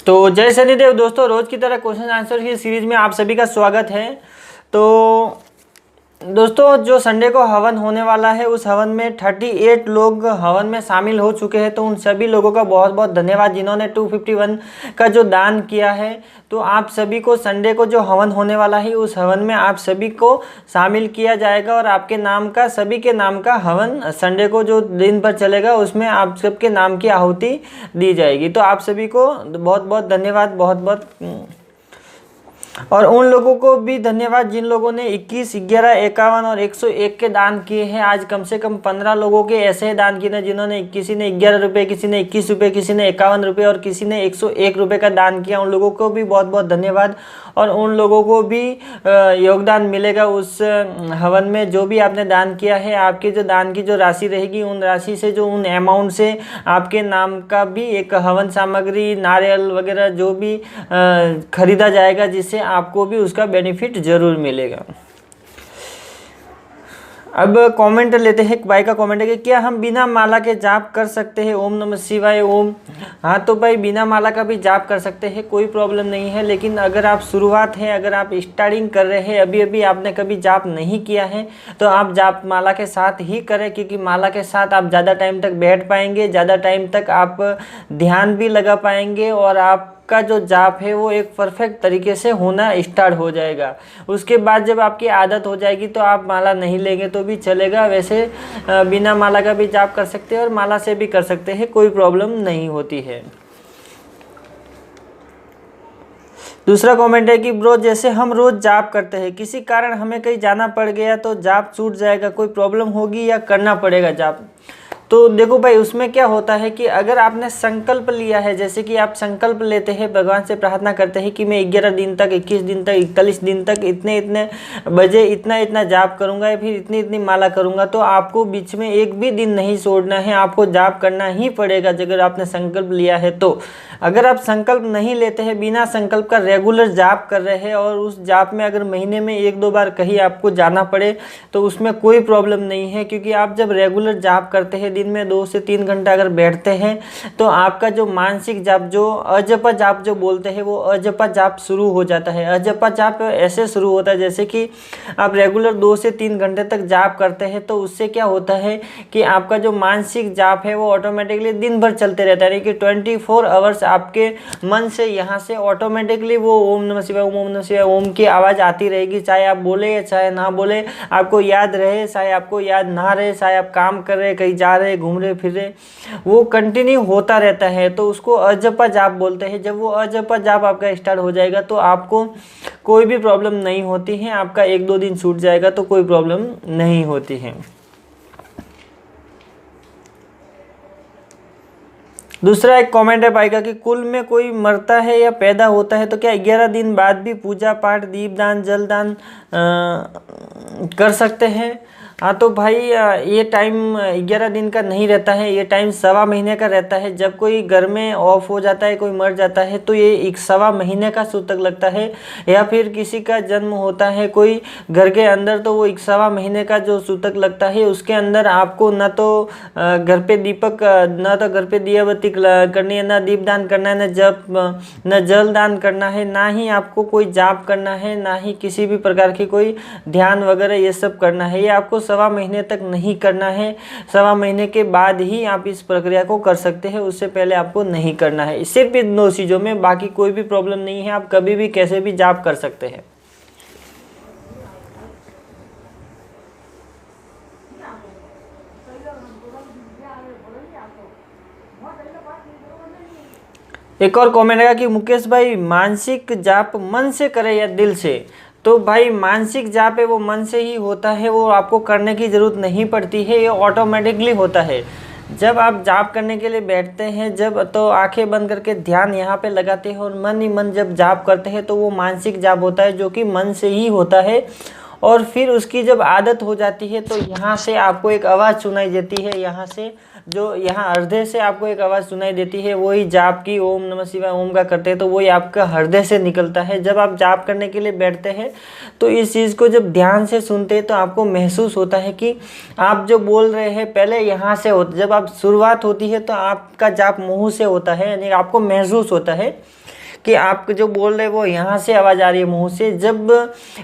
तो जय शनिदेव दोस्तों, रोज की तरह क्वेश्चन आंसर की सीरीज में आप सभी का स्वागत है। तो दोस्तों, जो संडे को हवन होने वाला है उस हवन में 38 लोग हवन में शामिल हो चुके हैं। तो उन सभी लोगों का बहुत बहुत धन्यवाद जिन्होंने 251 का जो दान किया है। तो आप सभी को संडे को जो हवन होने वाला है उस हवन में आप सभी को शामिल किया जाएगा और आपके नाम का, सभी के नाम का हवन संडे को जो दिन भर चलेगा उसमें आप सबके नाम की आहुति दी जाएगी। तो आप सभी को बहुत बहुत धन्यवाद, बहुत बहुत। और उन लोगों को भी धन्यवाद जिन लोगों ने 21, 11, 51 और 101 के दान किए हैं। आज कम से कम 15 लोगों के ऐसे दान किए जिन्होंने, किसी ने 11 रुपये, किसी ने 21 रुपये, किसी ने 51 रुपये और किसी ने 101 रुपये का दान किया। उन लोगों को भी बहुत बहुत धन्यवाद। और उन लोगों को भी योगदान मिलेगा उस हवन में। जो भी आपने दान किया है, आपके जो दान की जो राशि रहेगी उन राशि से, जो उन अमाउंट से आपके नाम का भी एक हवन सामग्री, नारियल वगैरह जो भी खरीदा जाएगा, जिससे आपको भी उसका बेनिफिट जरूर मिलेगा। अब कमेंट लेते हैं। एक भाई का कमेंट है कि क्या हम बिना माला के जाप कर सकते हैं? ओम नमः शिवाय ओम। हाँ, तो भाई बिना माला का भी जाप कर सकते हैं, कोई प्रॉब्लम नहीं है। लेकिन अगर आप शुरुआत है, अगर आप स्टार्टिंग कर रहे हैं, अभी अभी आपने कभी जाप नहीं किया है, तो आप जाप माला के साथ ही करें, क्योंकि माला के साथ आप ज़्यादा टाइम तक बैठ पाएंगे, ज़्यादा टाइम तक आप ध्यान भी लगा पाएंगे और आपका जो जाप है वो एक परफेक्ट तरीके से होना स्टार्ट हो जाएगा। उसके बाद जब आपकी आदत हो जाएगी तो आप माला नहीं लेंगे तो भी चलेगा। वैसे बिना माला का भी जाप कर सकते हैं और माला से भी कर सकते हैं, कोई प्रॉब्लम नहीं होती है। दूसरा कमेंट है कि ब्रो, जैसे हम रोज जाप करते हैं, किसी कारण हमें कहीं जाना पड़ गया तो जाप छूट जाएगा, कोई प्रॉब्लम होगी या करना पड़ेगा जाप? तो देखो भाई, उसमें क्या होता है कि अगर आपने संकल्प लिया है, जैसे कि आप संकल्प लेते हैं, भगवान से प्रार्थना करते हैं कि मैं 11 दिन तक, 21 दिन तक, 41 दिन तक इतने इतने बजे इतना इतना जाप करूंगा या फिर इतनी इतनी माला करूंगा, तो आपको बीच में एक भी दिन नहीं छोड़ना है, आपको जाप करना ही पड़ेगा अगर आपने संकल्प लिया है तो। अगर आप संकल्प नहीं लेते हैं, बिना संकल्प का रेगुलर जाप कर रहे हैं और उस जाप में अगर महीने में 1-2 बार कहीं आपको जाना पड़े तो उसमें कोई प्रॉब्लम नहीं है, क्योंकि आप जब रेगुलर जाप करते हैं, दिन में 2 से 3 घंटा अगर बैठते हैं, तो आपका जो मानसिक जाप, जो अजपा जाप जो बोलते हैं, वो अजपा जाप शुरू हो जाता है। अजपा जाप ऐसे शुरू होता है जैसे कि आप रेगुलर 2 से 3 घंटे तक जाप करते हैं, तो उससे क्या होता है कि आपका जो मानसिक जाप है वो ऑटोमेटिकली दिन भर चलते रहता है, कि 24 आवर्स आपके मन से यहाँ से ऑटोमेटिकली वो ओम नमः शिवाय ओम, ओम नमः शिवाय ओम की आवाज़ आती रहेगी। चाहे आप बोले या चाहे ना बोले, आपको याद रहे चाहे आपको याद ना रहे, चाहे आप काम कर रहे, कहीं जा रहे, घूम रहे फिर रहे, वो कंटिन्यू होता रहता है। तो उसको अजपा जाप बोलते हैं। जब वो अजपा जाप आपका स्टार्ट हो जाएगा तो आपको कोई भी प्रॉब्लम नहीं होती है। आपका 1-2 दिन छूट जाएगा तो कोई प्रॉब्लम नहीं होती है। दूसरा एक कमेंट है भाई का कि कुल में कोई मरता है या पैदा होता है तो क्या 11 दिन बाद भी पूजा पाठ, दीपदान, जलदान कर सकते हैं? हाँ, तो भाई ये टाइम 11 दिन का नहीं रहता है, ये टाइम 1.25 महीने का रहता है। जब कोई घर में ऑफ हो जाता है, कोई मर जाता है, तो ये 1.25 महीने का सूतक लगता है। या फिर किसी का जन्म होता है कोई घर के अंदर, तो वो 1.25 महीने का जो सूतक लगता है, उसके अंदर आपको न तो घर पे दीपक, न तो घर पे दिया बत्ती करनी है, न दीपदान करना है, न जप, न जल दान करना है, ना ही आपको कोई जाप करना है, ना ही किसी भी प्रकार की कोई ध्यान वगैरह ये सब करना है। ये आपको 1.25 महीने तक नहीं करना है। 1.25 महीने के बाद ही आप इस प्रक्रिया को कर सकते हैं, उससे पहले आपको नहीं करना है। सिर्फ इन 2 चीज़ों में, बाकी कोई भी प्रॉब्लम नहीं है। आप कभी भी कैसे भी जाप कर सकते हैं। एक और कमेंट आएगा कि मुकेश भाई, मानसिक जाप मन से करें या दिल से? तो भाई मानसिक जाप है वो मन से ही होता है, वो आपको करने की ज़रूरत नहीं पड़ती है, ये ऑटोमेटिकली होता है। जब आप जाप करने के लिए बैठते हैं, जब तो आंखें बंद करके ध्यान यहाँ पे लगाते हैं और मन ही मन जब जाप करते हैं, तो वो मानसिक जाप होता है जो कि मन से ही होता है। और फिर उसकी जब आदत हो जाती है तो यहाँ से आपको एक आवाज़ सुनाई देती है, यहाँ से जो यहाँ हृदय से आपको एक आवाज़ सुनाई देती है, वही जाप की ओम नमः शिवाय ओम का करते हैं, तो वही आपका हृदय से निकलता है। जब आप जाप करने के लिए बैठते हैं तो इस चीज़ को जब ध्यान से सुनते हैं तो आपको महसूस होता है कि आप जो बोल रहे हैं पहले यहाँ से होता, जब आप शुरुआत होती है तो आपका जाप मुँह से होता है, यानी आपको महसूस होता है कि आप जो बोल रहे हैं वो यहाँ से आवाज़ आ रही है मुंह से। जब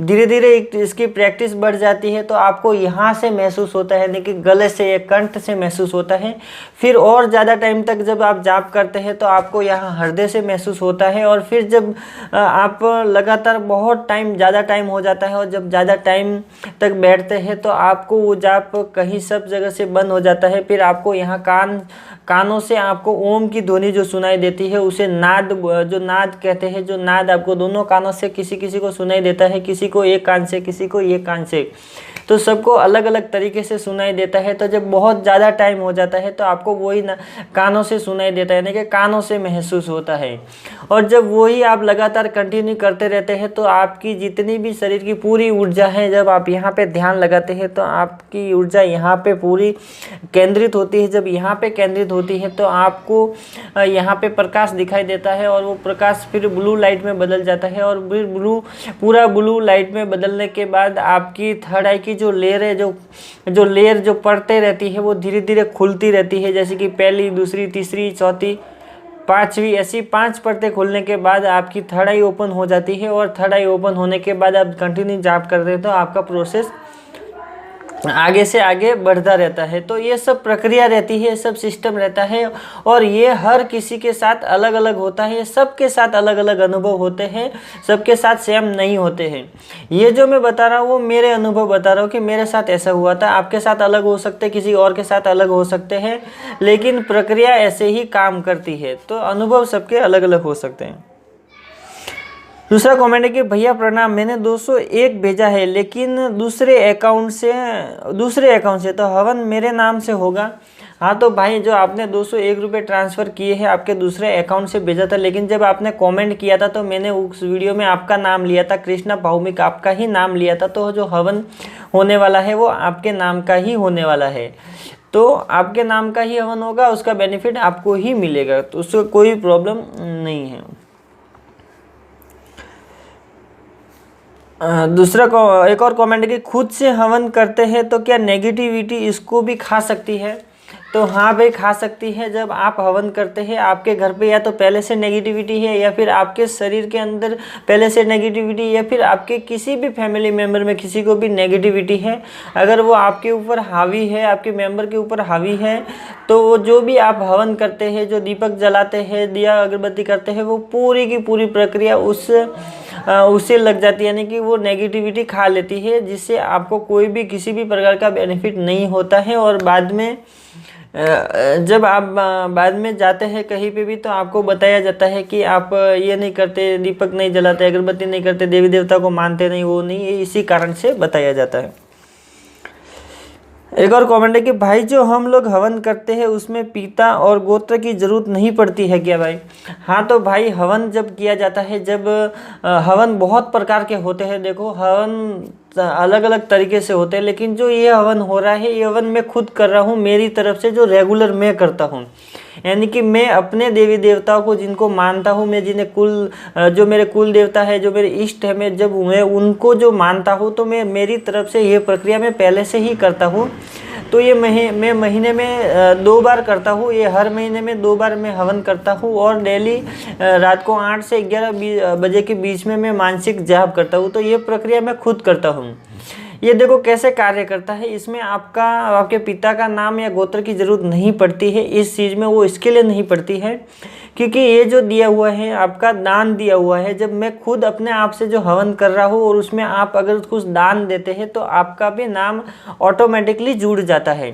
धीरे धीरे इसकी प्रैक्टिस बढ़ जाती है तो आपको यहाँ से महसूस होता है, यानी कि गले से या कंठ से महसूस होता है। फिर और ज़्यादा टाइम तक जब आप जाप करते हैं तो आपको यहाँ हृदय से महसूस होता है। और फिर जब आप लगातार बहुत टाइम, ज़्यादा टाइम हो जाता है और जब ज़्यादा टाइम तक बैठते हैं तो आपको वो जाप कहीं सब जगह से बंद हो जाता है। फिर आपको यहाँ कानों से आपको ओम की ध्वनि जो सुनाई देती है उसे नाद, जो नाद कहते हैं, जो नाद आपको दोनों कानों से किसी किसी को सुनाई देता है, किसी को एक कान से, किसी को एक कान से, तो सबको अलग अलग तरीके से सुनाई देता है। तो जब बहुत ज़्यादा टाइम हो जाता है तो आपको वही कानों से सुनाई देता है, यानी कि कानों से महसूस होता है। और जब वही आप लगातार कंटिन्यू करते रहते हैं तो आपकी जितनी भी शरीर की पूरी ऊर्जा है, जब आप यहाँ पे ध्यान लगाते हैं तो आपकी ऊर्जा यहाँ पे पूरी केंद्रित होती है। जब यहाँ पे केंद्रित होती है तो आपको यहाँ पे प्रकाश दिखाई देता है और वो प्रकाश फिर ब्लू लाइट में बदल जाता है। और फिर पूरा ब्लू लाइट में बदलने के बाद आपकी थर्ड आई की जो लेयर है, जो लेयर जो पड़ते रहती है वो धीरे धीरे खुलती रहती है। जैसे कि पहली, दूसरी, तीसरी, चौथी, पांचवी, ऐसी 5 परतें खुलने के बाद आपकी थर्ड आई ओपन हो जाती है। और थर्ड आई ओपन होने के बाद आप कंटिन्यू जाप करते हैं तो आपका प्रोसेस आगे से आगे बढ़ता रहता है। तो ये सब प्रक्रिया रहती है, सब सिस्टम रहता है और ये हर किसी के साथ अलग अलग होता है। सबके साथ अलग अलग अनुभव होते हैं, सबके साथ सेम नहीं होते हैं। ये जो मैं बता रहा हूँ वो मेरे अनुभव बता रहा हूँ कि मेरे साथ ऐसा हुआ था। आपके साथ अलग हो सकते, किसी और के साथ अलग हो सकते हैं, लेकिन प्रक्रिया ऐसे ही काम करती है। तो अनुभव सबके अलग अलग हो सकते हैं। दूसरा कमेंट है कि भैया प्रणाम, मैंने 201 भेजा है लेकिन दूसरे अकाउंट से, तो हवन मेरे नाम से होगा? हाँ तो भाई, जो आपने 201 रुपये ट्रांसफ़र किए हैं आपके दूसरे अकाउंट से भेजा था, लेकिन जब आपने कमेंट किया था तो मैंने उस वीडियो में आपका नाम लिया था, कृष्णा भौमिक आपका ही नाम लिया था। तो जो हवन होने वाला है वो आपके नाम का ही होने वाला है। तो आपके नाम का ही हवन होगा, उसका बेनिफिट आपको ही मिलेगा, तो उससे कोई प्रॉब्लम नहीं है। दूसरा एक और कमेंट है कि खुद से हवन करते हैं तो क्या नेगेटिविटी इसको भी खा सकती है? तो हाँ भाई, खा सकती है। जब आप हवन करते हैं आपके घर पे या तो पहले से नेगेटिविटी है या फिर आपके शरीर के अंदर पहले से नेगेटिविटी, या फिर आपके किसी भी फैमिली मेम्बर में किसी को भी नेगेटिविटी है, अगर वो आपके ऊपर हावी है, आपके मेंबर के ऊपर हावी है, तो वो जो भी आप हवन करते हैं, जो दीपक जलाते हैं, दिया अगरबत्ती करते हैं, वो पूरी की पूरी प्रक्रिया उससे लग जाती है, यानी कि वो नेगेटिविटी खा लेती है, जिससे आपको कोई भी किसी भी प्रकार का बेनिफिट नहीं होता है। और बाद में जब आप बाद में जाते हैं कहीं पे भी तो आपको बताया जाता है कि आप ये नहीं करते, दीपक नहीं जलाते, अगरबत्ती नहीं करते, देवी देवता को मानते नहीं, वो नहीं, ये इसी कारण से बताया जाता है। एक और कमेंट है कि भाई जो हम लोग हवन करते हैं उसमें पिता और गोत्र की ज़रूरत नहीं पड़ती है क्या भाई? हाँ तो भाई, हवन जब किया जाता है, जब हवन बहुत प्रकार के होते हैं। देखो, हवन अलग अलग तरीके से होते हैं, लेकिन जो ये हवन हो रहा है, ये हवन मैं खुद कर रहा हूँ मेरी तरफ से, जो रेगुलर मैं करता हूँ, यानी कि मैं अपने देवी देवताओं को जिनको मानता हूँ, मैं जिन्हें जो मेरे कुल देवता है, जो मेरे इष्ट है, मैं उनको जो मानता हूँ, तो मैं मेरी तरफ से ये प्रक्रिया मैं पहले से ही करता हूँ। तो ये मैं महीने में 2 बार करता हूँ, ये हर महीने में 2 बार मैं हवन करता हूँ। और डेली रात को 8 से 11 बजे के बीच में मैं मानसिक जाप करता हूँ। तो ये प्रक्रिया मैं खुद करता हूँ। ये देखो कैसे कार्य करता है, इसमें आपके पिता का नाम या गोत्र की ज़रूरत नहीं पड़ती है। इस चीज़ में वो इसके लिए नहीं पड़ती है क्योंकि ये जो दिया हुआ है, आपका दान दिया हुआ है। जब मैं खुद अपने आप से जो हवन कर रहा हूँ और उसमें आप अगर कुछ दान देते हैं तो आपका भी नाम ऑटोमेटिकली जुड़ जाता है।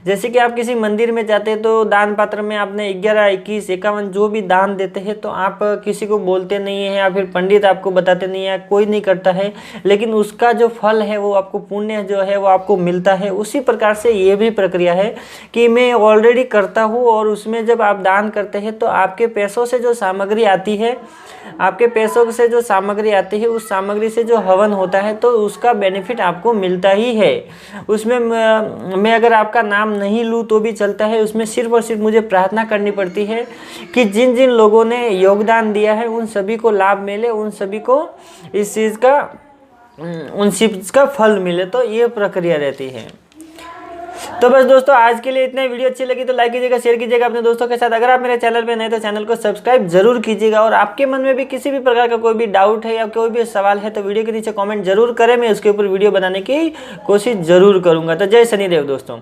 जैसे कि आप किसी मंदिर में जाते हैं तो दान पात्र में आपने 11, 21, 51 जो भी दान देते हैं तो आप किसी को बोलते नहीं हैं या फिर पंडित आपको बताते नहीं है, कोई नहीं करता है, लेकिन उसका जो फल है वो आपको, पुण्य जो है वो आपको मिलता है। उसी प्रकार से ये भी प्रक्रिया है कि मैं ऑलरेडी करता हूँ और उसमें जब आप दान करते हैं तो आपके पैसों से जो सामग्री आती है, आपके पैसों से जो सामग्री आती है, उस सामग्री से जो हवन होता है तो उसका बेनिफिट आपको मिलता ही है। उसमें मैं अगर आपका नाम नहीं लूँ तो भी चलता है, उसमें सिर्फ और सिर्फ मुझे प्रार्थना करनी पड़ती है कि जिन जिन लोगों ने योगदान दिया है उन सभी को लाभ मिले, उन सभी को इस चीज़ का फल मिले। तो ये प्रक्रिया रहती है। तो बस दोस्तों आज के लिए इतने। वीडियो अच्छी लगी तो लाइक कीजिएगा, शेयर कीजिएगा अपने दोस्तों के साथ। अगर आप मेरे चैनल पे नए तो चैनल को सब्सक्राइब जरूर कीजिएगा। और आपके मन में भी किसी भी प्रकार का कोई भी डाउट है या कोई भी सवाल है तो वीडियो के नीचे कमेंट जरूर करें, मैं उसके ऊपर वीडियो बनाने की कोशिश जरूर करूंगा। तो जय शनिदेव दोस्तों।